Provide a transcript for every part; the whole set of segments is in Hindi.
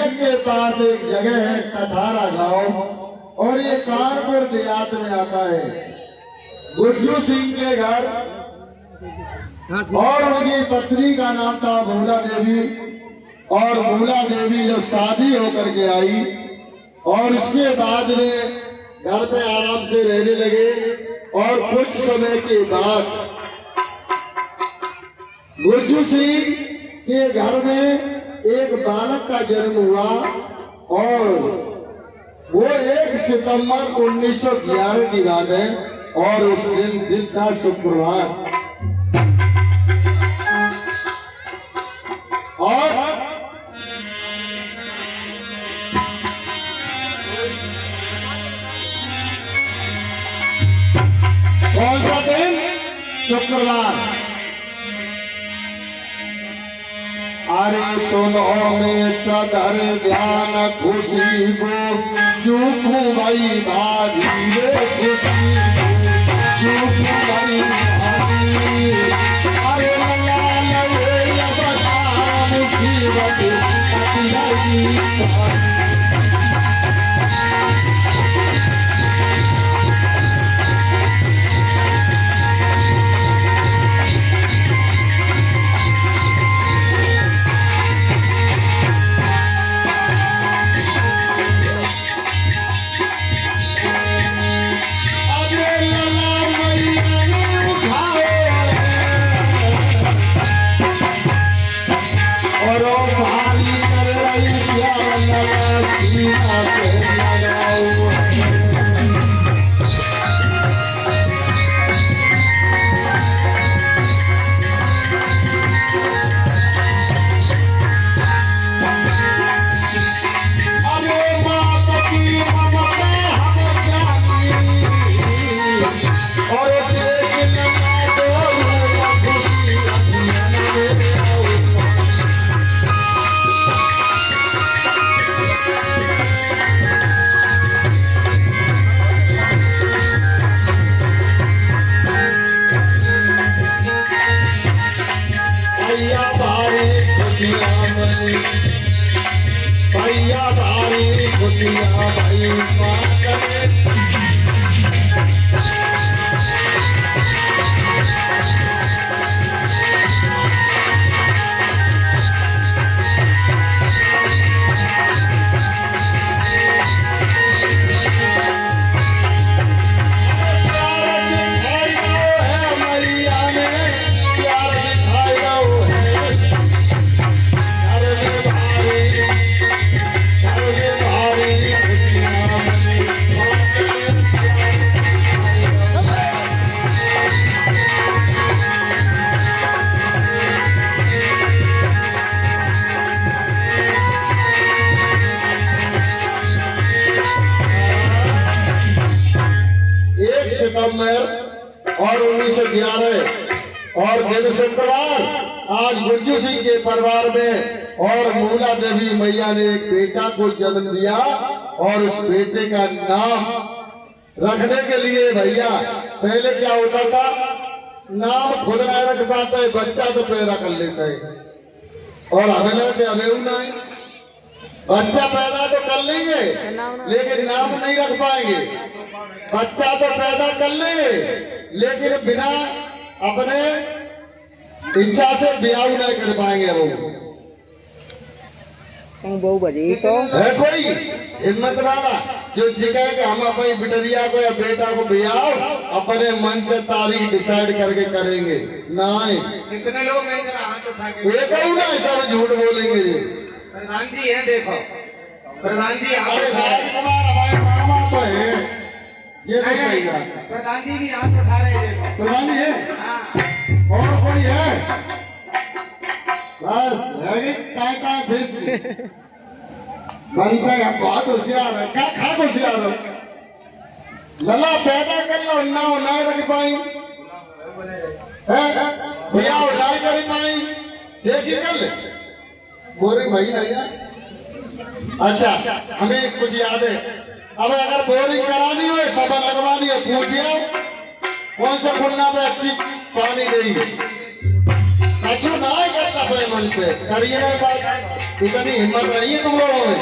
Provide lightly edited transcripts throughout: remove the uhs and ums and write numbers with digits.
झीलक के पास एक जगह है कठारा गांव, और ये कानपुर देहात में आता है। गुज्जू सिंह के घर और उनकी पत्नी का नाम था मूला देवी। और मूला देवी जब शादी होकर के आई और उसके बाद में घर पे आराम से रहने लगे, और कुछ समय के बाद गुज्जू सिंह के घर में एक बालक का जन्म हुआ, और वो 1 सितंबर 1911 की बात है, और उस दिन था शुक्रवार। और कौन सा दिन? शुक्रवार। अरे सुनो मित्र धर ध्यान खुशी को चूकू भाई भारी रे खुशी चूकू भाई भारी। अरे लला लले बता मुसीबत भैया भारी खुशियां भाई सितंबर और 1911 और दिन शुक्रवार। आज गुज्जू सिंह के परिवार में और मूला देवी मैया ने एक बेटा को जन्म दिया, और उस बेटे का नाम रखने के लिए भैया पहले क्या होता था, नाम खुद नहीं रख पाता है, बच्चा तो पैदा कर लेता है। और हमें लगता है हमें नहीं, बच्चा पैदा तो कर लेंगे लेकिन नाम नहीं रख पाएंगे। बच्चा तो पैदा कर लेंगे लेकिन बिना अपने इच्छा से ब्याह नहीं कर पाएंगे। वो तो है कोई हिम्मत वाला जो जिक्र कि हम अपनी बिटरिया को या बेटा को ब्याह अपने मन से तारीख डिसाइड करके करेंगे? नहीं। कितने लोग हैं इधर हाथ उठा के? एक ही ना, सब झूठ बोलेंगे। ये प्रधान जी है, देखो प्रधान जी। अरे राजकुमार हमारे मामा तो है, ये तो सही बात। प्रधान जी भी हाथ उठा रहे हैं, देखो प्रधान जी है। हाँ। और कोई है? बस है टाइटा फिश बनता है, बहुत होशियार है। क्या खा होशियार हो? लला पैदा कर लो ना हो ना रख पाई भैया ना कर पाई, देखिए कल बोरिंग भाई नहीं। अच्छा हमें कुछ याद है, अब अगर बोरिंग करानी हो, सबा लगवानी हो, पूछिए कौन सा खुन्ना पे अच्छी पानी देगी। सचो ना करता मन पे करिए ना बात। इतनी हिम्मत नहीं है तुम लोगों में।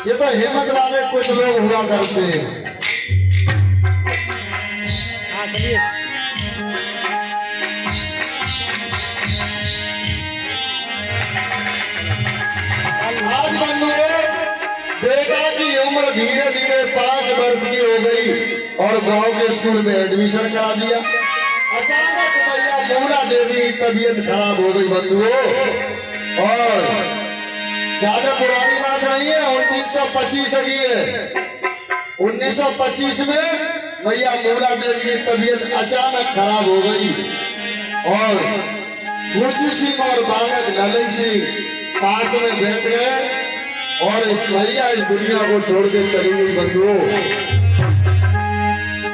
ये तो हिम्मत वाले कुछ लोग हुआ करते हैं। हाँ चलिए। आज बंधुओं, बेटा की उम्र धीरे धीरे 5 वर्ष की हो गई और गांव के स्कूल में एडमिशन करा दिया। अचानक मैया मूला देवी की तबीयत खराब हो गई बंधुओं, और ज्यादा पुरानी बात नहीं है, 1925 की है। 1925 में मैया मूला देवी की तबीयत अचानक खराब हो गई और गुरजू सिंह और बालक ललन सिंह पास में बैठ गए और इस मैया इस दुनिया को छोड़ के चली गई बंधुओं।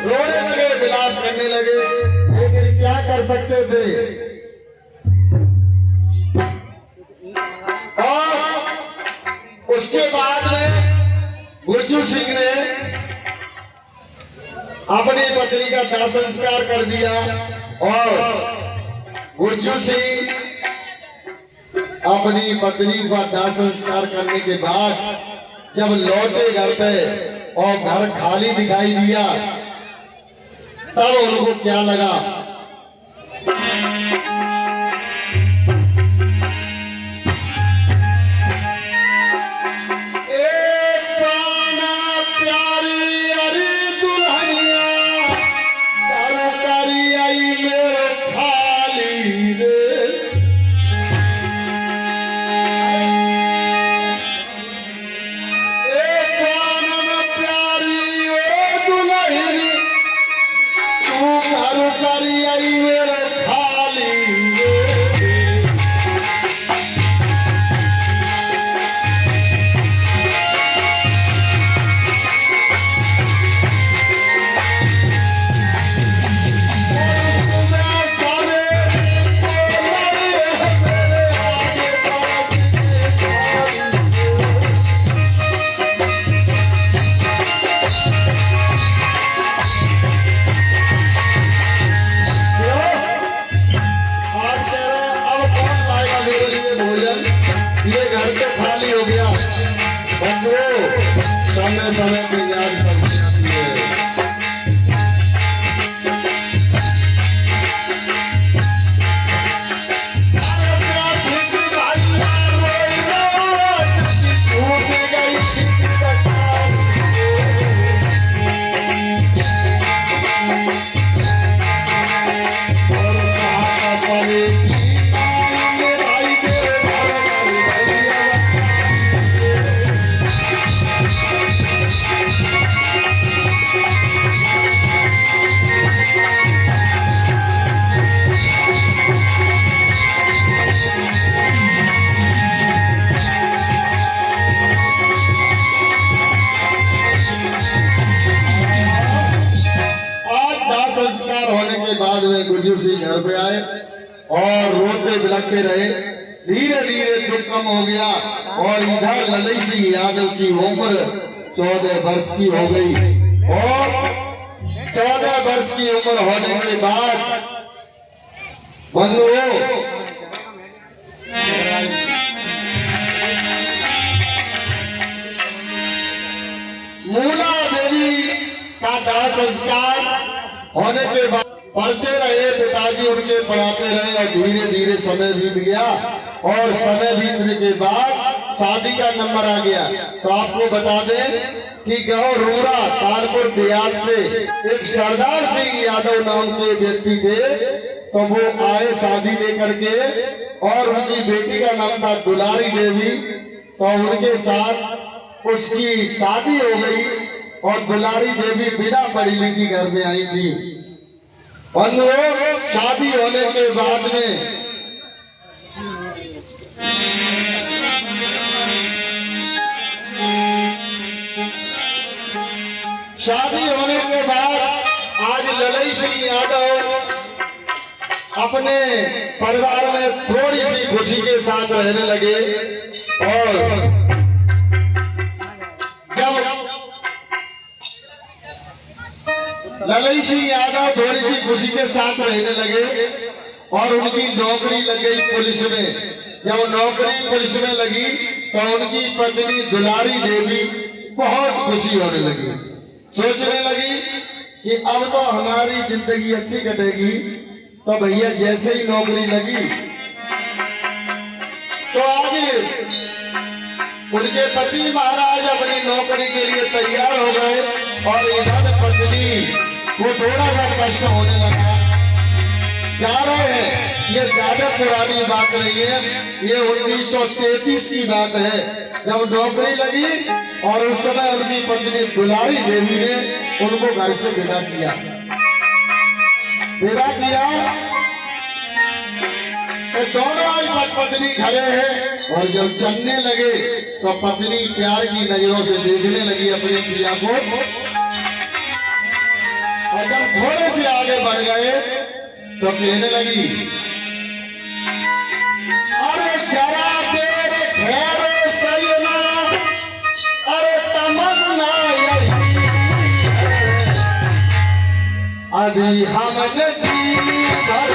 रोने लगे, विलाप करने लगे, लेकिन क्या कर सकते थे। और उसके बाद में गुरजू सिंह ने अपनी पत्नी का दाह संस्कार कर दिया और गुरजू सिंह अपनी पत्नी का दाह संस्कार करने के बाद जब लौटे घर पे और घर खाली दिखाई दिया, तब उनको क्या लगा। समय समय पे याद समझती है। बाद में गुरजू सिंह घर पे आए और रोते बिलखते रहे। धीरे धीरे दुख कम हो गया और इधर ललन सिंह यादव की उम्र 14 वर्ष की हो गई और 14 वर्ष की उम्र होने के बाद बंधुओं मूला देवी का दाह संस्कार होने के बाद पढ़ते रहे, पिताजी उनके पढ़ाते रहे और धीरे धीरे समय बीत गया और समय बीतने के बाद शादी का नंबर आ गया। तो आपको बता दें कि गांव रोरा कानपुर देहात से एक सरदार सिंह यादव नाम के व्यक्ति थे, तो वो आए शादी लेकर के और उनकी बेटी का नाम था दुलारी देवी। तो उनके साथ उसकी शादी हो गई और दुलारी देवी बिना पढ़ी लिखी घर में आई थी। बंधुओं शादी होने के बाद में आज ललन सिंह यादव अपने परिवार में थोड़ी सी खुशी के साथ रहने लगे और जब ललन सिंह यादव थोड़ी सी खुशी के साथ रहने लगे और उनकी नौकरी लग गई पुलिस में, जब नौकरी पुलिस में लगी तो उनकी पत्नी दुलारी देवी बहुत खुशी होने लगी। सोचने लगी कि अब तो हमारी जिंदगी अच्छी कटेगी। तो भैया जैसे ही नौकरी लगी तो आज उनके पति महाराज अपनी नौकरी के लिए तैयार हो गए और इधर पत्नी को थोड़ा सा कष्ट होने लगा। जा रहे हैं, ये ज्यादा पुरानी बात नहीं है, ये 1933 की बात है जब नौकरी लगी और उस समय उनकी पत्नी दुलारी देवी ने उनको घर से विदा किया। तो दोनों आज पत्नी खड़े हैं और जब चलने लगे तो पत्नी प्यार की नजरों से देखने लगी अपने पिया को। और जब थोड़े से आगे बढ़ गए तो कहने लगी, अरे जरा देर ठहरो सैयदा, अरे तमन्ना यही अभी हमने जी भर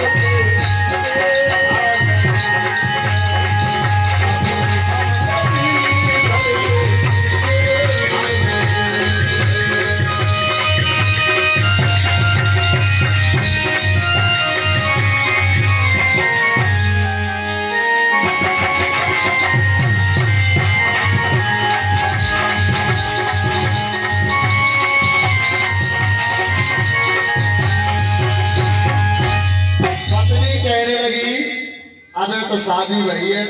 तो शादी भई है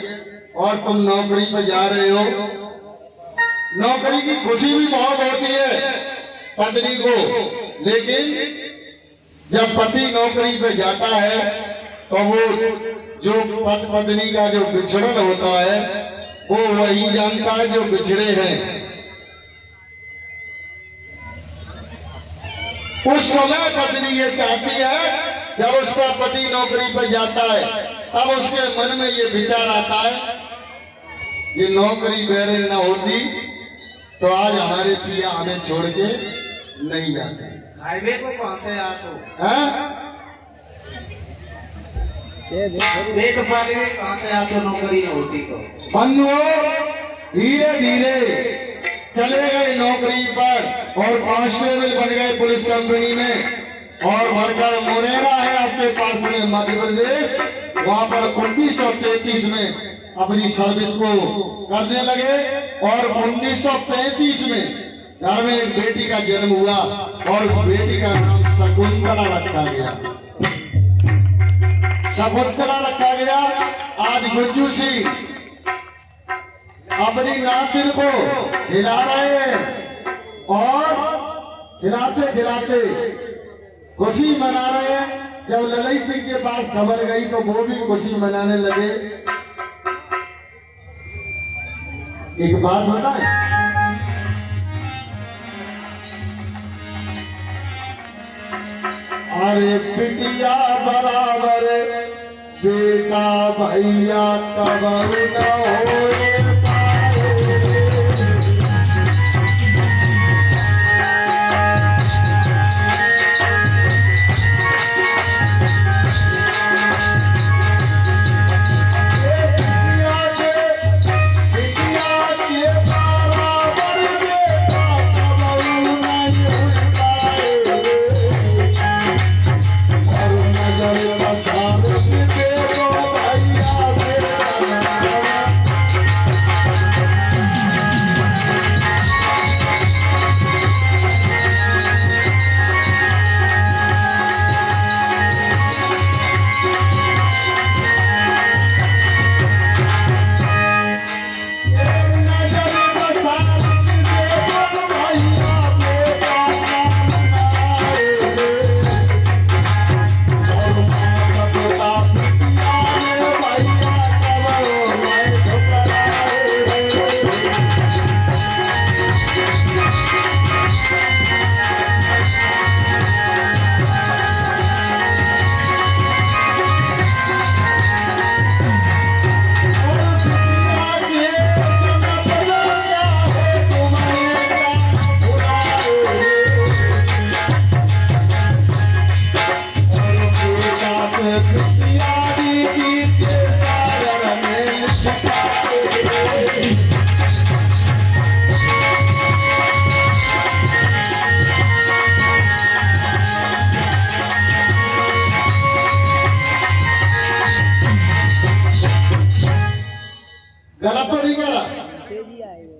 और तुम नौकरी पे जा रहे हो। नौकरी की खुशी भी बहुत होती है पत्नी को, लेकिन जब पति नौकरी पे जाता है तो वो जो पत्नी का जो बिछड़न होता है वो वही जानता है जो बिछड़े हैं। उस समय पत्नी ये चाहती है जब उसका पति नौकरी पर जाता है तब उसके मन में ये विचार आता है ये नौकरी बेरे न होती तो आज हमारे पिया हमें छोड़ के नहीं जाते। हाईवे को कहते आप तो नौकरी न होती तो बंधुओं धीरे धीरे चले गए नौकरी पर और कांस्टेबल बन गए पुलिस कंपनी में और बढ़कर मुरैना है आपके पास में मध्य प्रदेश, वहां पर 1933 में अपनी सर्विस को करने लगे और 1935 में घर में एक बेटी का जन्म हुआ और उस बेटी का नाम शकुंतला रखा गया। शकुंतला रखा गया। आज गुज्जू सिंह अपनी नातिन को खिला रहे हैं और खिलाते खिलाते खुशी मना रहे हैं। जब ललई सिंह के पास खबर गई तो वो भी खुशी मनाने लगे। एक बात बताए, अरे बिटिया बराबर बेटा भैया तब न हो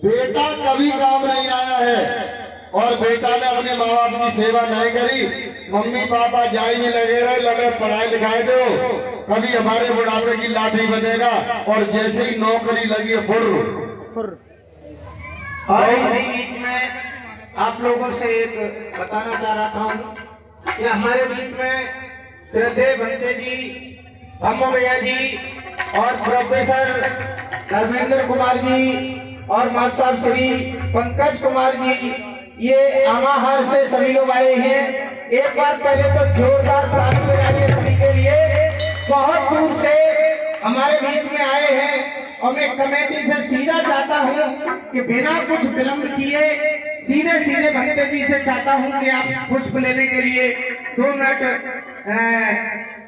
बेटा कभी काम नहीं आया है और बेटा ने अपने माँ बाप की सेवा नहीं करी। मम्मी पापा जाई नहीं लगे रहे, लगे पढ़ाई लिखाई दो, कभी हमारे बुढ़ापे की लाठी बनेगा, और जैसे ही नौकरी लगी फुर्र। और इसी बीच में आप लोगों से एक बताना चाह रहा हूँ कि हमारे बीच में श्रद्धेय भंते जी, धम्मो भैया जी और प्रोफेसर धर्मेंद्र कुमार जी और मास्टर साहब श्री पंकज कुमार जी, ये आमाहार से सभी लोग आए हैं। एक बार पहले तो जोरदार ताली बजाइए सभी के लिए। बहुत दूर से हमारे बीच में आए हैं और मैं कमेटी से सीधा चाहता हूं कि बिना कुछ विलंब किए सीधे सीधे भंते जी से चाहता हूं कि आप पुष्प लेने के लिए 2 मिनट,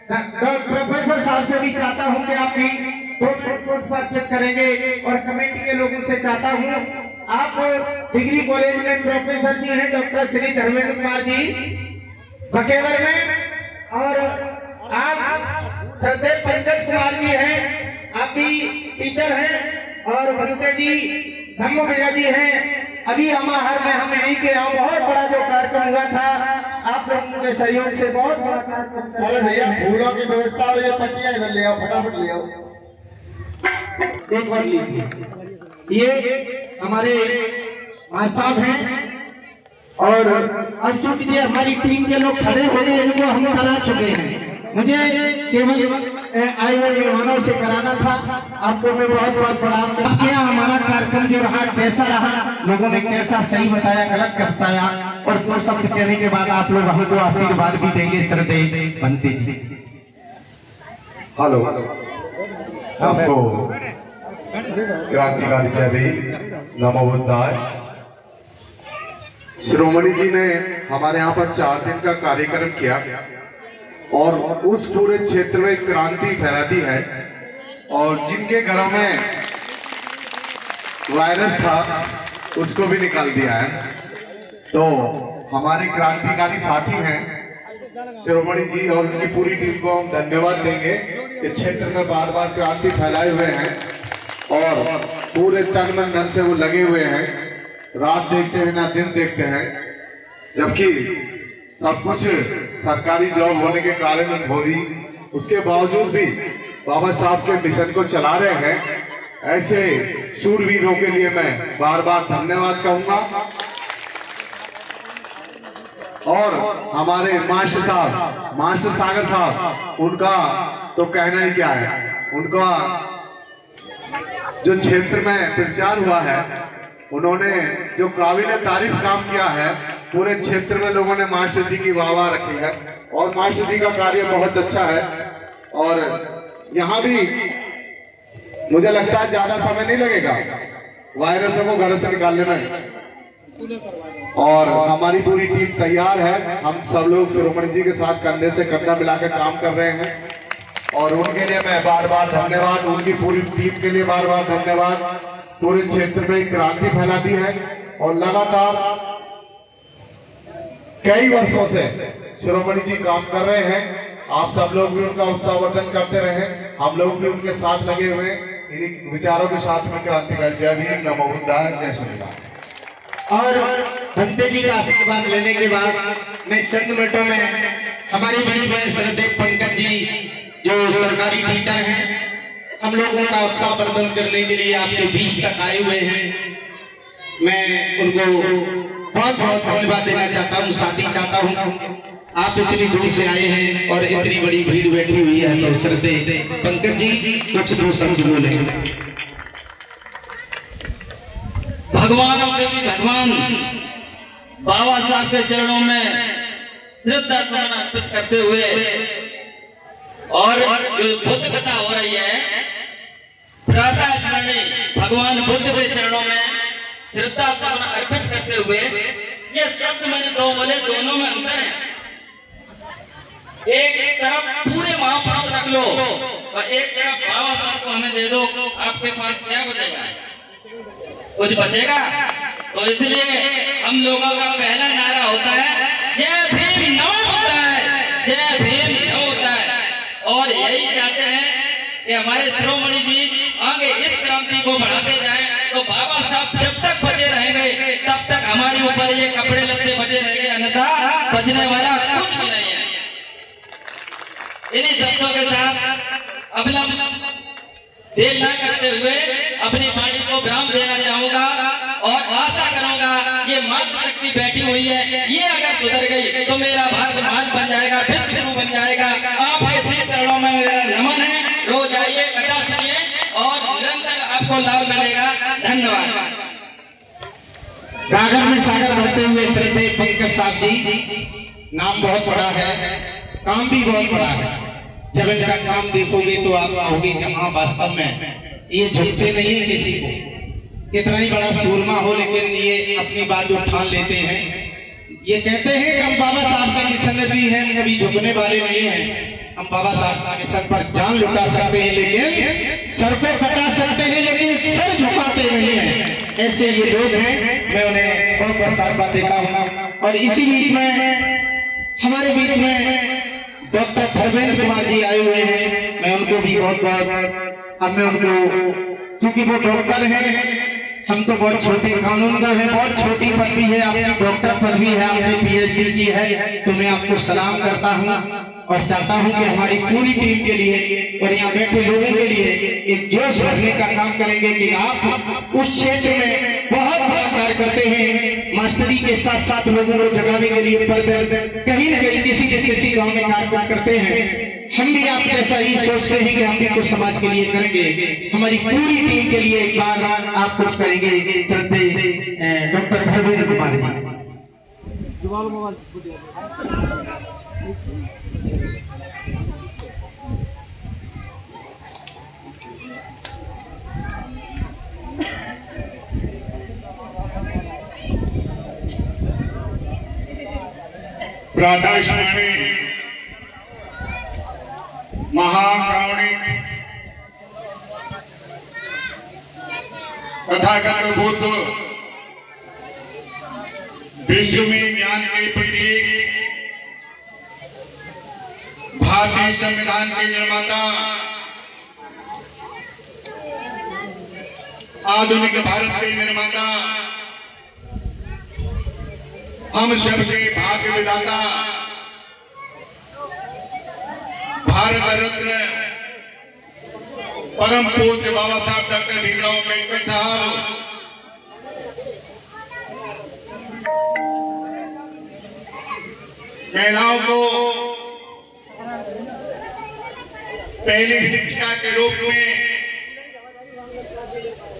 प्रोफेसर साहब से भी चाहता हूं कि आप भी पुष्प अर्पित करेंगे, और कमेटी के लोगों से चाहता हूं, आप डिग्री कॉलेज में प्रोफेसर जी हैं डॉक्टर श्री धर्मेंद्र कुमार जी बकेवर में, और आप श्रद्धेय पंकज कुमार जी हैं, आप भी टीचर हैं, और भंते जी धम्मो भैया जी हैं। अभी हमाहर में हम यहीं के यहाँ बहुत बड़ा जो कार्यक्रम हुआ था, आप लोगों के सहयोग से बहुत बड़ा कार्यक्रम। अरे भैया फूलों की व्यवस्था और ये पत्तियां इधर ले आओ, फटाफट ले आओ। एक और लीजिए, ये हमारे मास्टर साहब हैं, और अब चूंकि हमारी टीम के लोग खड़े हो गए, इनको हम करा चुके हैं। मुझे केवल आए हुए मेहमानों से कराना था। आपको मैं बहुत बहुत प्रणाम करता हूं। हमारा कार्यक्रम जो रहा कैसा रहा, लोगों ने कैसा सही बताया, गलत बताया, और 2 शब्द कहने के बाद आप लोग हमको आशीर्वाद भी देंगे। श्रद्धेय भंते जी। हेलो सबको क्रांतिकारी जय भीम, नमो बुद्धाय। शिरोमणि जी ने हमारे यहाँ पर 4 दिन का कार्यक्रम किया और उस पूरे क्षेत्र में क्रांति फैला दी है, और जिनके घरों में वायरस था उसको भी निकाल दिया है। तो हमारे क्रांतिकारी साथी हैं शिरोमणि जी और उनकी पूरी टीम को हम धन्यवाद देंगे कि क्षेत्र में बार बार क्रांति फैलाए हुए हैं और पूरे तन मन धन से वो लगे हुए हैं। रात देखते हैं ना दिन देखते हैं, जबकि सब कुछ सरकारी जॉब होने के कारण हो रही, उसके बावजूद भी बाबा साहब के मिशन को चला रहे हैं। ऐसे शूरवीरों के लिए मैं बार बार धन्यवाद कहूंगा। और हमारे मास्टर साहब, मास्टर सागर साहब, उनका तो कहना ही क्या है। उनका जो क्षेत्र में प्रचार हुआ है, उन्होंने जो काबिल तारीफ काम किया है, पूरे क्षेत्र में लोगों ने मास्टर जी की वाह वाह रखी है, और मास्टर जी का कार्य बहुत अच्छा है। और यहाँ भी मुझे लगता है ज्यादा समय नहीं लगेगा वायरसों को घर से निकालने में, और हमारी पूरी टीम तैयार है। हम सब लोग शिरोमणि जी के साथ कंधे से कंधा मिलाकर काम कर रहे हैं, और उनके लिए मैं बार बार धन्यवाद, उनकी पूरी टीम के लिए बार बार धन्यवाद। पूरे क्षेत्र में क्रांति फैला दी है, और लगातार कई वर्षों से शिरोमणि जी काम कर रहे हैं। आप सब लोग भी उनका उत्साहवर्धन करते रहे, हम लोग भी उनके साथ लगे हुए इन्हीं विचारों के साथ में क्रांतिकारी। जय भीम, नमो बुद्धाय, जय श्री राम। और भंते जी का आशीर्वाद लेने के बाद मैं चंद मिनटों में हमारी बीच में श्रद्धेय पंकज जी जो सरकारी टीचर हैं, हम लोगों का उत्साहवर्धन करने के लिए आपके बीच तक आए हुए हैं। मैं उनको बहुत बहुत धन्यवाद देना चाहता हूँ। साथ ही चाहता हूँ आप इतनी दूर से आए हैं और इतनी बड़ी भीड़ बैठी हुई है, तो श्रद्धेय पंकज जी कुछ 2 शब्द बोले। भगवानों के भी भगवान बाबा साहब के चरणों में श्रद्धा सुमन अर्पित करते हुए, और जो बुद्ध कथा हो रही है, प्रातः स्मरणी भगवान बुद्ध के चरणों में श्रद्धा सुमन अर्पित करते हुए, ये शब्द मैंने 2 बोले, दोनों में अंतर है। एक तरफ पूरे महापुरुष रख लो और एक तरफ बाबा साहब को हमें दे दो, आपके पास क्या बचेगा? कुछ बचेगा? तो इसलिए हम लोगों का पहला नारा होता है जय भीम नमो बुद्धाय, जय भीम नमो बुद्धाय। और यही चाहते हैं कि हमारे शिरोमणि जी आगे इस क्रांति को बढ़ाते जाएं, तो बाबा साहब जब तक बचे रहेंगे तब तक हमारे ऊपर ये कपड़े लत्ते बचे रहेंगे, अन्यथा बचने वाला कुछ भी नहीं है। इन्हीं शब्दों के साथ अब देर न करते हुए अपनी वाणी को विराम देना चाहूंगा और आशा करूंगा ये मातृशक्ति बैठी हुई है, ये अगर सुधर गई तो मेरा भारत महान बन जाएगा, विश्व गुरु बन जाएगा। आपके श्री चरणों में मेरा नमन है। रोज आइए, कथा सुनिए और निरंतर आपको लाभ मिलेगा। धन्यवाद। गागर में सागर बढ़ते हुए श्रद्धेय पंकज साहब जी, नाम बहुत बड़ा है, काम भी बहुत बड़ा है। जब इनका काम देखोगे तो आप कहोगे कि हाँ वास्तव में ये झुकते नहीं है किसी को, कितना ही बड़ा सूरमा हो लेकिन ये अपनी बात उठा लेते हैं। ये कहते हैं कि हम बाबा साहब के मिशनरी हैं, कभी झुकने वाले नहीं हैं। हम बाबा साहब के मिशन पर जान लुटा सकते हैं लेकिन सर को कटा सकते हैं लेकिन सर झुकाते नहीं हैं। ऐसे ये लोग हैं, मैं उन्हें बहुत बहुत बार देखा हूँ। और इसी बीच में हमारे बीच में डॉक्टर धर्मेंद्र कुमार जी आए हुए हैं, मैं उनको भी बहुत बहुत, अब मैं उनको, क्योंकि वो डॉक्टर हैं, हम तो बहुत छोटे कानून को है, बहुत छोटी पदवी है, आपकी डॉक्टर पदवी है, आपने पीएचडी की है, तो मैं आपको सलाम करता हूं और चाहता हूं कि हमारी पूरी टीम के लिए और यहाँ बैठे लोगों के लिए एक जोश भरने का काम करेंगे कि आप उस क्षेत्र में बहुत बड़ा कार्य करते हैं। मास्टरी के साथ साथ लोगों को जगाने के लिए कहीं न कहीं किसी न किसी गांव में कार्यक्रम करते हैं। हम भी आप जैसा ही सोचते हैं कि हम भी कुछ समाज के लिए करेंगे। हमारी पूरी टीम के लिए एक बार आप कुछ करेंगे। श्रद्धेय डॉक्टर धर्मेंद्र कुमार जी। प्रातःस्मरणे महाकारुणिक तथागत बुद्ध विश्व में ज्ञान के प्रतीक, भारतीय संविधान के निर्माता, आधुनिक भारत के निर्माता, हम सबके भाग्य विधाता, भारत रत्न परम पूज्य बाबा साहब डॉक्टर भीमराव अम्बेडकर साहब महिलाओं को पहली शिक्षा के रूप में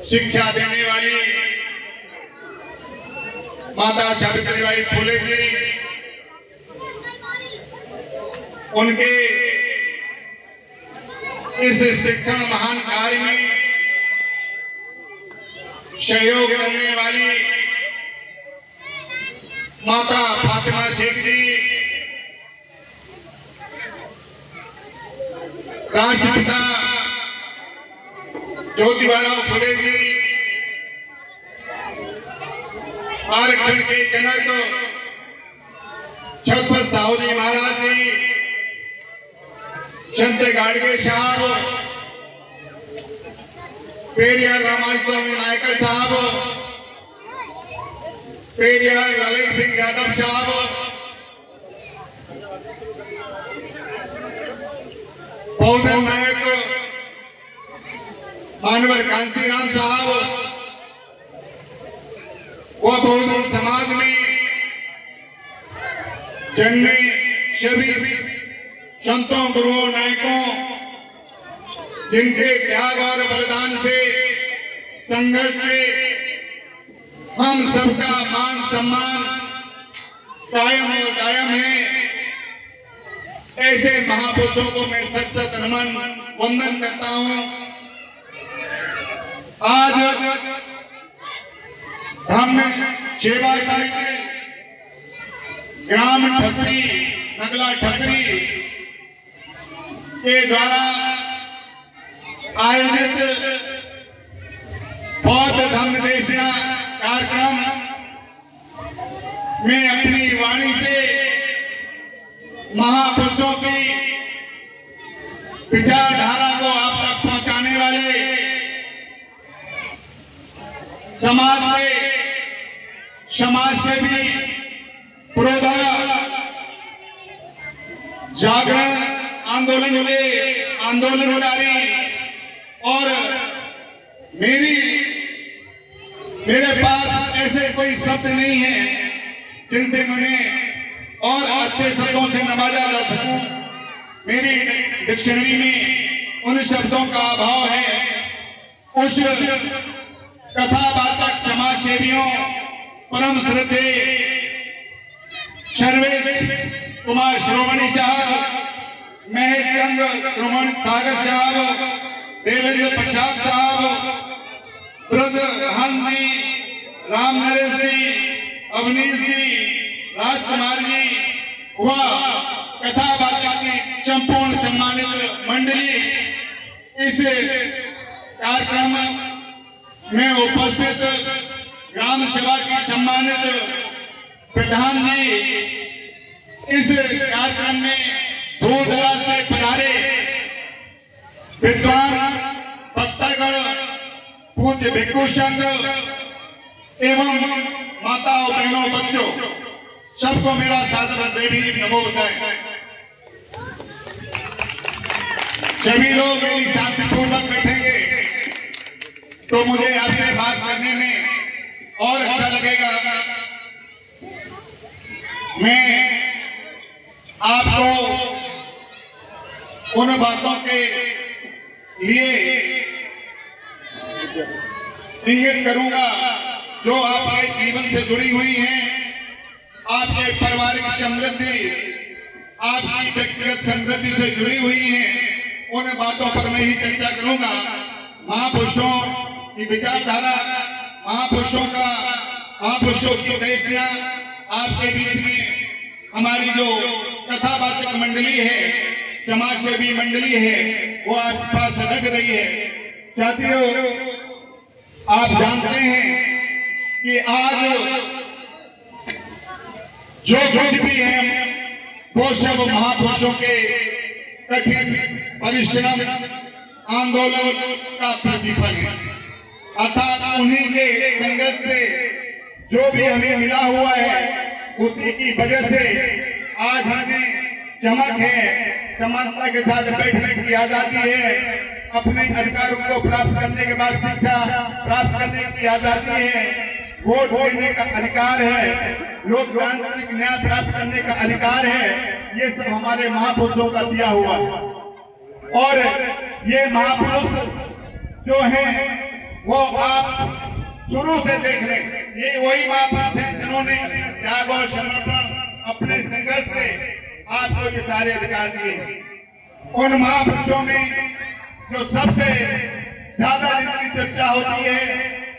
शिक्षा देने वाली माता सावित्रीबाई फुले जी, उनके इस शिक्षण महान कार्य में सहयोग करने वाली माता फातिमा शेख जी, राष्ट्रपिता ज्योतिबाराव फुले जी, आरक्षण के जनक छत्रपति साहू जी महाराज जी, संत गाडगे साहब, पेरियार रामास्वामी नायकर साहब, पेरियार ललित सिंह यादव साहब, बहुजन नायक मानवर कांसीराम साहब, वह बहुजन समाज में जन्मे सभी संतों, गुरुओं, नायकों, जिनके त्याग और बलिदान से, संघर्ष से हम सबका मान सम्मान कायम और कायम है। ऐसे महापुरुषों को मैं सत सत नमन वंदन करता हूं। आज धम्म सेवा समिति ग्राम ठकरी, नगला ठकरी के द्वारा आयोजित बौद्ध धम्म देशना कार्यक्रम में अपनी वाणी से महापुरुषों की विचारधारा को आप तक पहुंचाने वाले समाज के समाज सेवी पुरोधा जागरण आंदोलन के आंदोलनकारी और मेरे पास ऐसे कोई शब्द नहीं है जिनसे मैं और अच्छे शब्दों से नवाजा जा सकूं। मेरी डिक्शनरी में उन शब्दों का अभाव है। उस कथावाचक समाज सेवियों परम श्रद्धेय सर्वेश कुमार श्रोमणी साहब, महेश चंद्र रमण सागर साहब, देवेंद्र प्रसाद साहब, ब्रज हंस जी, राम नरेश जी, अवनीश जी, राजकुमार जी व कथावाचक की संपूर्ण सम्मानित मंडली, इस कार्यक्रम में उपस्थित ग्राम सभा की सम्मानित प्रधान जी, इस कार्यक्रम में दूर दराज से पधारे विद्वान भक्तगण, पूज्य भिक्षु संघ एवं माताओं बहनों बच्चों, सबको मेरा सादर से भी नमोदय। सभी लोग यदि शांतिपूर्वक बैठेंगे तो मुझे आपसे बात करने में और अच्छा लगेगा। मैं आपको उन बातों के लिए इंगित करूंगा जो आपके जीवन से जुड़ी हुई हैं। आपके पारिवारिक समृद्धि, आपकी व्यक्तिगत समृद्धि से जुड़ी हुई हैं। उन बातों पर मैं ही चर्चा करूंगा। महापुरुषों की विचारधारा, महापुरुषों की देशना आपके बीच में हमारी जो कथावाचक मंडली है, समाज सेवी मंडली है, वो आपके पास रख रही है। साथियों, आप जानते हैं कि आज जो कुछ भी है वो सब महापुरुषों के कठिन परिश्रम आंदोलन का प्रतिफल है। अर्थात उन्हीं के संघर्ष से जो भी हमें मिला हुआ है, उसी की वजह से आज हमें चमक है, समानता के साथ बैठने की आजादी है, अपने अधिकारों को प्राप्त करने के बाद शिक्षा प्राप्त करने की आजादी है, वोट देने का अधिकार है, लोकतांत्रिक न्याय प्राप्त करने का अधिकार है। ये सब हमारे महापुरुषों का दिया हुआ है। और ये महापुरुष जो हैं वो आप शुरू से देख लें, ये वही महापुरुष हैं जिन्होंने अपने त्याग और समर्पण, अपने संघर्ष से आपको ये सारे अधिकार दिए हैं। उन महापुरुषों में जो सबसे ज्यादा जिनकी चर्चा होती है,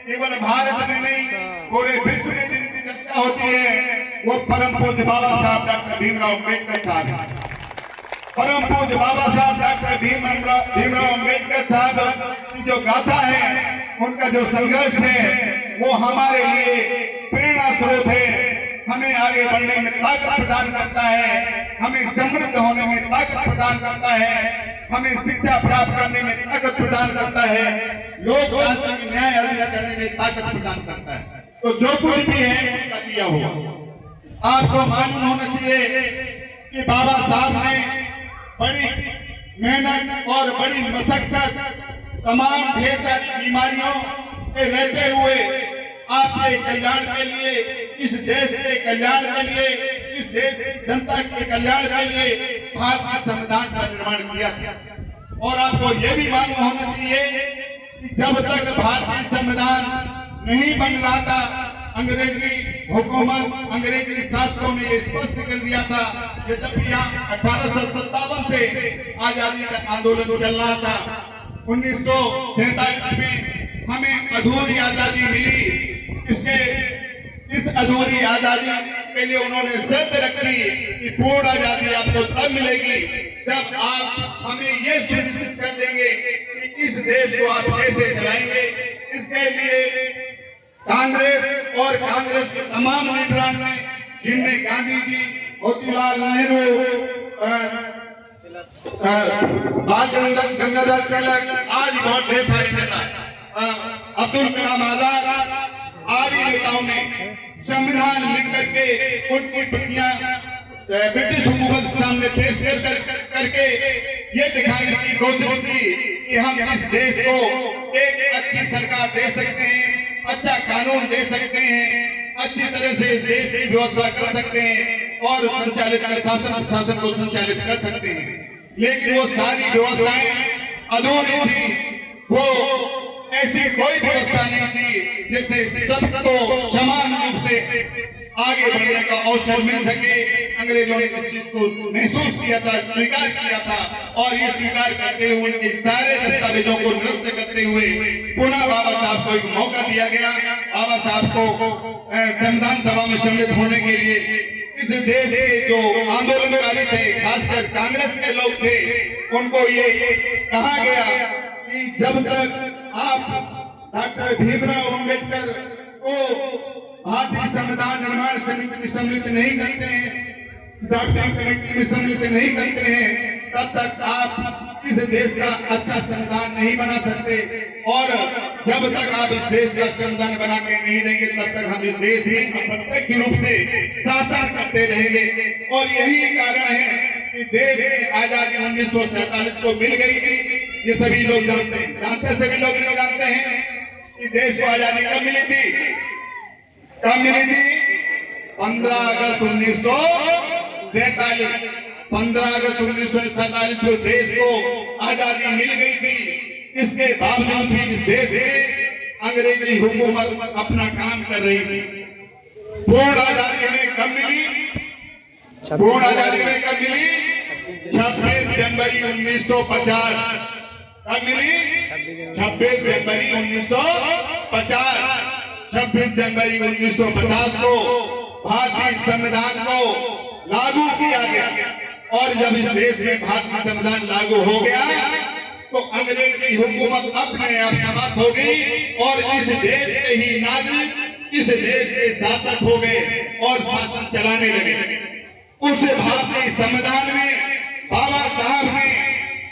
केवल भारत में नहीं पूरे विश्व में जिनकी चर्चा होती है, वो परम पूज्य बाबा साहब डॉक्टर भीमराव अम्बेडकर साहब हैं। परम पूज्य बाबा साहब डॉक्टर भीमराव अम्बेडकर साहब की जो गाथा है, उनका जो संघर्ष है, वो हमारे लिए प्रेरणा स्रोत है। हमें आगे बढ़ने में ताकत प्रदान करता है, हमें समृद्ध होने में ताकत प्रदान करता है, हमें शिक्षा प्राप्त करने में ताकत प्रदान करता है, लोकतांत्रिक न्याय अर्जित करने में ताकत प्रदान करता है। तो जो कुछ भी है उनका दिया हुआ। आपको मालूम होना चाहिए कि बाबा साहब ने बड़ी मेहनत और बड़ी मशक्कत, तमाम ढेर सारी बीमारियों के रहते हुए आपके कल्याण के लिए, इस देश के कल्याण के लिए, इस देश की जनता के कल्याण के लिए भारतीय संविधान का निर्माण किया था। और आपको यह भी मालूम होना चाहिए कि जब तक भारतीय संविधान नहीं बन रहा था, अंग्रेजी हुकूमत, अंग्रेजी शासकों ने ये स्पष्ट कर दिया था कि जब यहाँ 1857 से आजादी का आंदोलन चल रहा था, 1947 में हमें अधूरी आजादी मिली। इस अधूरी आजादी के लिए उन्होंने शर्त रखी कि पूर्ण आजादी आपको तब मिलेगी जब आप हमें ये सुनिश्चित कर देंगे कि इस देश को आप कैसे चलाएंगे। इसके लिए कांग्रेस और कांग्रेस के तमाम लीडरान ने, जिनमें गांधी जी, मोतीलाल नेहरू, बाल गंगाधर तिलक, आज बहुत ढेर सारे नेता, अब्दुल कलाम आजाद, आदि नेताओं ने संविधान लिख करके उनकी प्रतियां ब्रिटिश हुकूमत के सामने पेश करके ये दिखाने की कोशिश की कि हम इस देश को एक अच्छी सरकार दे सकते हैं, अच्छा कानून दे सकते हैं, अच्छी तरह से इस देश की व्यवस्था कर सकते हैं और शासन को संचालित कर सकते हैं। लेकिन वो सारी व्यवस्थाएं अधूरी थी। वो ऐसी कोई व्यवस्था नहीं थी जिससे सबको समान रूप से आगे बढ़ने का अवसर मिल सके। अंग्रेजों ने इस चीज को महसूस किया था, स्वीकार किया था और ये स्वीकार करते हुए उनके सारे दस्तावेजों को निरस्त करते हुए पुनः बाबा साहब को एक मौका दिया गया। बाबा साहब को संविधान सभा में सम्मिलित होने के लिए इस देश के जो आंदोलनकारी थे, खासकर कांग्रेस के लोग थे, उनको ये कहा गया कि जब तक आप डॉक्टर भीमराव अम्बेडकर को भारतीय संविधान निर्माण समिति में सम्मिलित नहीं करते हैं, ड्राफ्टिंग कमेटी में सम्मिलित नहीं करते हैं, तब तक आप इस देश का अच्छा संविधान नहीं बना सकते और जब तक आप इस देश का संविधान बना के नहीं देंगे तब तक हम इस देश में अप्रत्यक्ष रूप से शासन करते रहेंगे। और यही कारण है कि देश में आजादी 1947 को मिल गई थी। ये सभी लोग जानते हैं, सभी लोग नहीं जानते हैं कि देश को आजादी कब मिली थी? 15 अगस्त 1947। 15 अगस्त 1947 को देश को आजादी मिल गई थी। इसके बावजूद भी इस देश में अंग्रेजी हुकूमत अपना काम कर रही थी। पूर्ण आजादी हमें कब मिली? पूर्ण आजादी हमें कब मिली? 26 जनवरी 1950। कब मिली? 26 जनवरी 1950। 26 जनवरी 1950 को भारतीय संविधान को लागू किया गया और जब इस देश में भारतीय संविधान लागू हो गया तो अंग्रेजी हुकूमत अपने आप समाप्त हो गई और इस देश के ही नागरिक इस देश के शासक हो गए और शासन चलाने लगे। उस भारतीय संविधान में बाबा साहब ने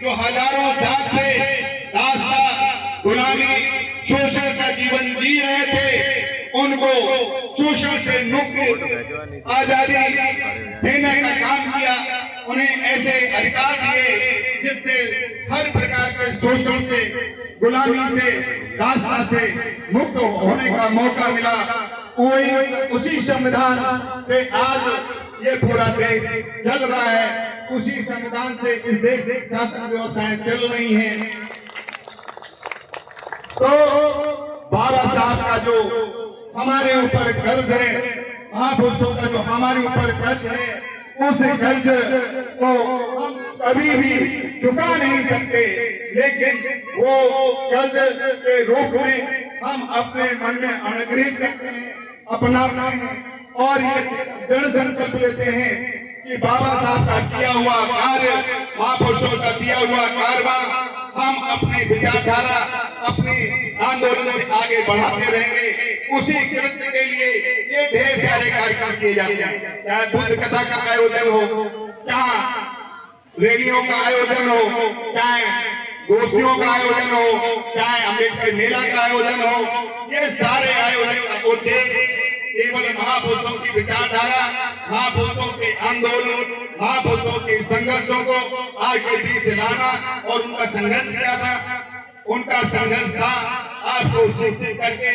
जो हजारों साल से दास्ता, गुलामी, शोषण का जीवन जी रहे थे, उनको शोषण से मुक्त आजादी देने का काम किया। उन्हें ऐसे अधिकार दिए जिससे हर प्रकार के शोषण से, गुलामी से, दास्ता से मुक्त होने का मौका मिला। उसी संविधान से आज ये पूरा देश चल रहा है। उसी संविधान से इस देश की शासन व्यवस्थाएं चल रही हैं। तो बाबा साहब का जो हमारे ऊपर कर्ज है, महापुरुषों का जो हमारे ऊपर कर्ज है, उस कर्ज को हम कभी भी चुका नहीं सकते। लेकिन वो कर्ज के रूप में हम अपने मन में अनुग्रहित करते हैं, अपनाते हैं और ये दृढ़ संकल्प लेते हैं कि बाबा साहब का किया हुआ कार्य, महापुरुषों का दिया हुआ कारवा हम अपनी विचारधारा, अपनी आंदोलन से आगे बढ़ाते रहेंगे। उसी कृत्य के लिए ये ढेर सारे कार्यक्रम किए जाते हैं, चाहे बुद्ध कथा का आयोजन हो, चाहे रैलियों का आयोजन हो, चाहे गोष्ठियों का आयोजन हो, चाहे अम्बेडकर मेला का आयोजन हो। ये सारे आयोजन का उद्देश्य केवल महापुरुषों की विचारधारा, महापुरुषों के आंदोलन, महापुरुषों के संघर्षों को आगे बीच लाना और उनका संघर्ष क्या था? उनका संघर्ष था आपको शिक्षित करके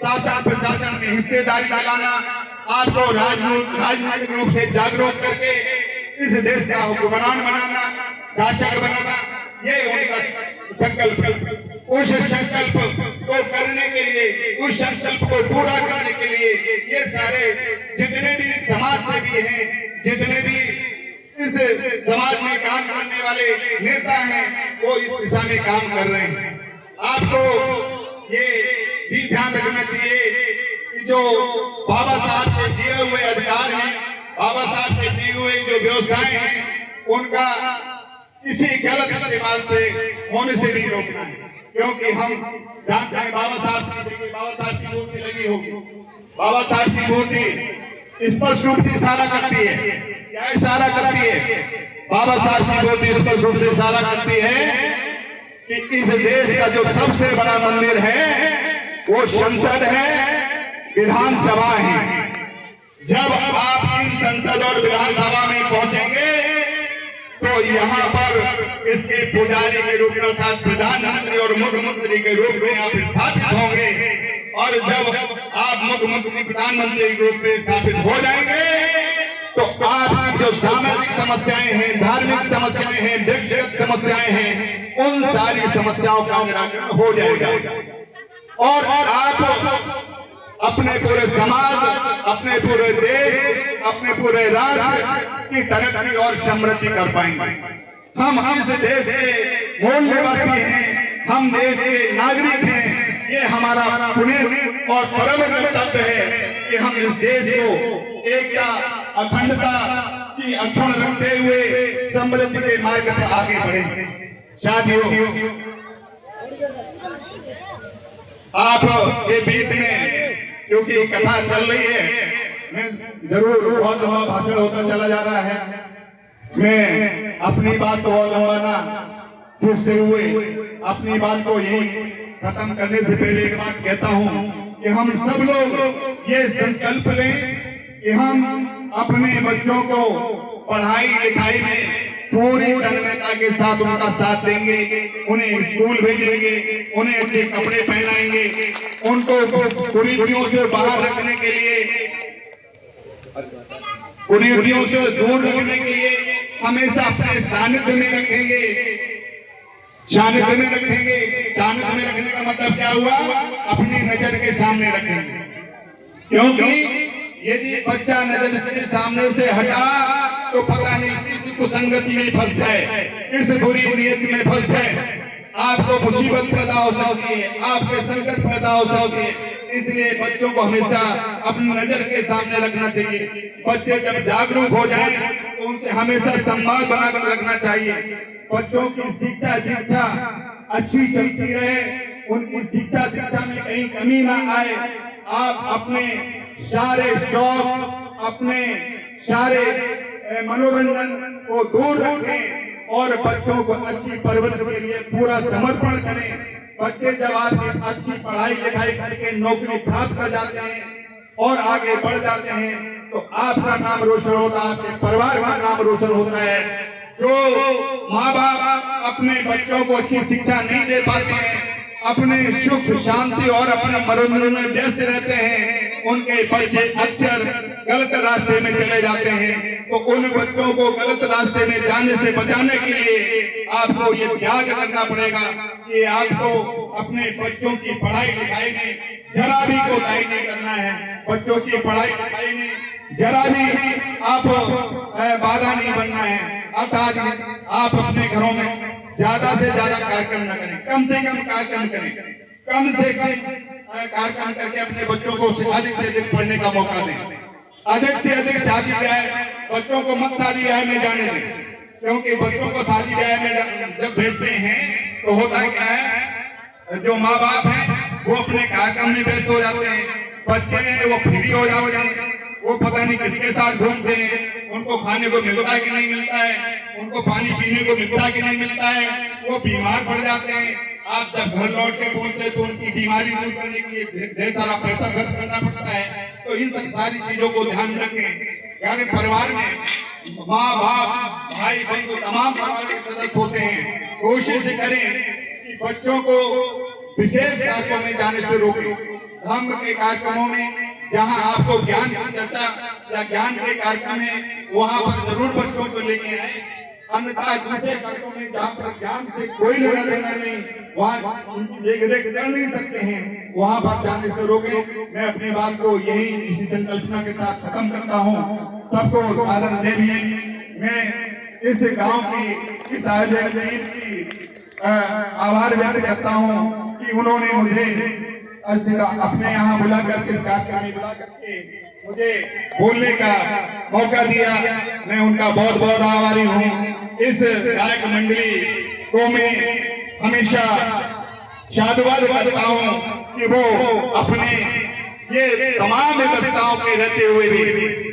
शासन प्रशासन में हिस्सेदारी दिलाना, आपको राजनीतिक रूप से जागरूक करके इस देश का हुक्मरान बनाना, शासक बनाना, ये उनका संकल्प है। उस संकल्प को करने के लिए, उस संकल्प को पूरा करने के लिए ये सारे जितने भी समाज सेवी हैं, जितने भी इस समाज में काम करने वाले नेता हैं, वो इस दिशा में काम कर रहे हैं। आपको ये भी ध्यान रखना चाहिए कि जो बाबा साहब के दिए हुए अधिकार हैं, बाबा साहब के दिए हुए जो व्यवस्थाएं हैं, उनका किसी गलत इस्तेमाल से होने से भी रोकना है। क्योंकि हम जानते हैं बाबा साहब की मूर्ति लगी होगी, बाबा साहब की मूर्ति स्पष्ट रूप से इशारा करती है, क्या इशारा करती है? बाबा साहब की मूर्ति स्पष्ट रूप से इशारा करती है कि इस देश का जो सबसे बड़ा मंदिर है वो संसद है विधानसभा है। जब आप इन संसद और विधानसभा में पहुंचेंगे तो यहाँ पर इसके पुजारी के रूप में अर्थात प्रधानमंत्री और मुख्यमंत्री के रूप में आप स्थापित होंगे। और जब आप मुख्यमंत्री प्रधानमंत्री के रूप में स्थापित हो जाएंगे तो आप जो सामाजिक समस्याएं हैं, धार्मिक समस्याएं हैं, व्यक्तिगत समस्याएं हैं, उन सारी समस्याओं का निराकरण हो जाएगा और आप अपने पूरे समाज, अपने पूरे देश, अपने पूरे राष्ट्र की तरक्की और समृद्धि कर पाएंगे। हम इस देश के मूल निवासी हैं, हम देश के नागरिक हैं। ये हमारा पुण्य और परम कर्तव्य है कि हम इस देश को एकता, अखंडता की अक्षुण्ण रखते हुए समृद्धि के मार्ग पर आगे बढ़ें। साथियों, आप के बीच में क्योंकि कथा चल रही है, मैं जरूर बहुत लंबा भाषण होता चला जा रहा है। मैं अपनी बात को और लंबा ना खींचते हुए अपनी बात को यही खत्म करने से पहले एक बात कहता हूँ कि हम सब लोग ये संकल्प लें कि हम अपने बच्चों को पढ़ाई लिखाई में पूरी तन्मयता के साथ उनका साथ देंगे, उन्हें स्कूल भेजेंगे, उन्हें अच्छे कपड़े पहनाएंगे, उनको कुरीतियों से बाहर रखने के लिए, कुरीतियों से दूर रखने के लिए हमेशा अपने सानिध्य में रखेंगे। सानिध्य में रखेंगे, सानिध्य में रखने का मतलब क्या हुआ? अपनी नजर के सामने रखेंगे, क्योंकि यदि बच्चा नजर के सामने से हटा तो पता नहीं किस कुसंगति में फंस जाए, किस बुरी नीयत में फंस जाए, आपको मुसीबत पैदा हो सकती है, आपके संकट पैदा हो सकती है। इसलिए बच्चों को हमेशा अपनी नजर के सामने रखना चाहिए। बच्चे जब जागरूक हो जाएं तो उनसे हमेशा संवाद बनाकर रखना चाहिए। बच्चों की शिक्षा दीक्षा अच्छी चलती रहे, उनकी शिक्षा दीक्षा में कहीं कमी ना आए। आप अपने सारे शौक, अपने सारे मनोरंजन को दूर रखें और बच्चों को अच्छी परवरिश के लिए पूरा समर्पण करें। बच्चे जब आपकी अच्छी पढ़ाई लिखाई करके नौकरी प्राप्त कर जाते हैं और आगे बढ़ जाते हैं तो आपका नाम रोशन होता है, आपके परिवार का नाम रोशन होता है। जो माँ बाप अपने बच्चों को अच्छी शिक्षा नहीं दे पाते हैं, अपने सुख शांति और अपने मनोरंजन में व्यस्त रहते हैं, उनके बच्चे अक्सर गलत रास्ते में चले जाते हैं। तो उन बच्चों को गलत रास्ते में जाने से बचाने के लिए आपको ये त्याग करना पड़ेगा कि आपको अपने बच्चों की पढ़ाई लिखाई में जरा भी कोताही नहीं करना है। बच्चों की पढ़ाई लिखाई में जरा भी आप बाधा नहीं बनना है। अर्थात आप अपने घरों में ज्यादा से ज्यादा कार्यक्रम न करें, कम से कम कार्यक्रम करें, कम से कम कार्यक्रम करके अपने बच्चों को अधिक से अधिक पढ़ने का मौका दें। अधिक से अधिक शादी ब्याह, बच्चों को मत शादी ब्याह में जाने दें, क्योंकि बच्चों को शादी ब्याह में जब भेजते हैं तो होता क्या है, जो माँ बाप हैं वो अपने कार्यक्रम में व्यस्त हो जाते हैं, बच्चे हैं वो फ्री हो जाते हैं, वो पता नहीं किसके साथ घूमते हैं, उनको खाने को मिलता है कि नहीं मिलता है, उनको पानी पीने को मिलता है कि नहीं मिलता है, वो बीमार पड़ जाते हैं। आप जब घर लौट के पहुंचते तो उनकी बीमारी दूर करने के लिए ढेर सारा पैसा खर्च करना पड़ता है। तो इन सब सारी चीजों को ध्यान में रखें। यानी परिवार में माँ बाप भाई बंधु तमाम परिवार के सदस्य होते हैं, कोशिश करें कि बच्चों को विशेष कार्यक्रमों में जाने से रोकें। धर्म के कार्यक्रमों में जहाँ आपको ज्ञान की चर्चा या ज्ञान के कार्यक्रम है वहाँ पर जरूर बच्चों को लेके आए। अन्यथा दूसरे कार्यक्रम में जहाँ पर ज्ञान से कोई लेना देना नहीं, वहाँ उनकी देख रेख कर नहीं सकते हैं, वहाँ पर जाने से रोकें। मैं अपनी बात को यही इसी संकल्पना के साथ खत्म करता हूँ। सबको सादर देवी। मैं इस गांव की, इस आयोजक टीम की आभार व्यक्त करता हूँ कि उन्होंने मुझे अपने यहाँ बुला करके, इस कार्यक्रम में बुला करके मुझे बोलने का मौका दिया। मैं उनका बहुत बहुत आभारी हूँ। इस गायक मंडली को मैं हमेशा साधुवाद करता हूँ कि वो अपने ये तमाम व्यवस्थाओं के रहते हुए भी,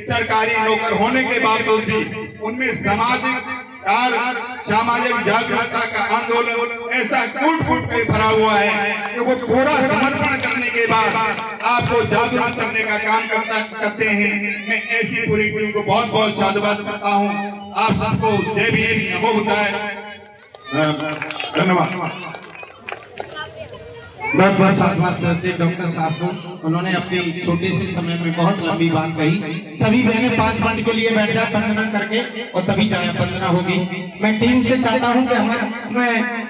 सरकारी नौकर होने के बावजूद भी उनमें सामाजिक कार्य, सामाजिक जागरूकता का आंदोलन ऐसा कूट कूट के भरा हुआ है कि वो पूरा समर्पण करने के बाद आपको जागरूक करने का काम करते हैं। मैं ऐसी पूरी टीम को बहुत बहुत साधुवाद करता हूँ। आप सबको देवी नमो बुद्धाय। धन्यवाद। बहुत बहुत साधुवाद श्रद्धेय डॉक्टर साहब को। उन्होंने अपनी छोटे से समय में बहुत लंबी बात कही। सभी बहनें 5 मिनट के लिए बैठ जाए वंदना करके और तभी जाए वंदना होगी। मैं टीम से चाहता हूं कि मैं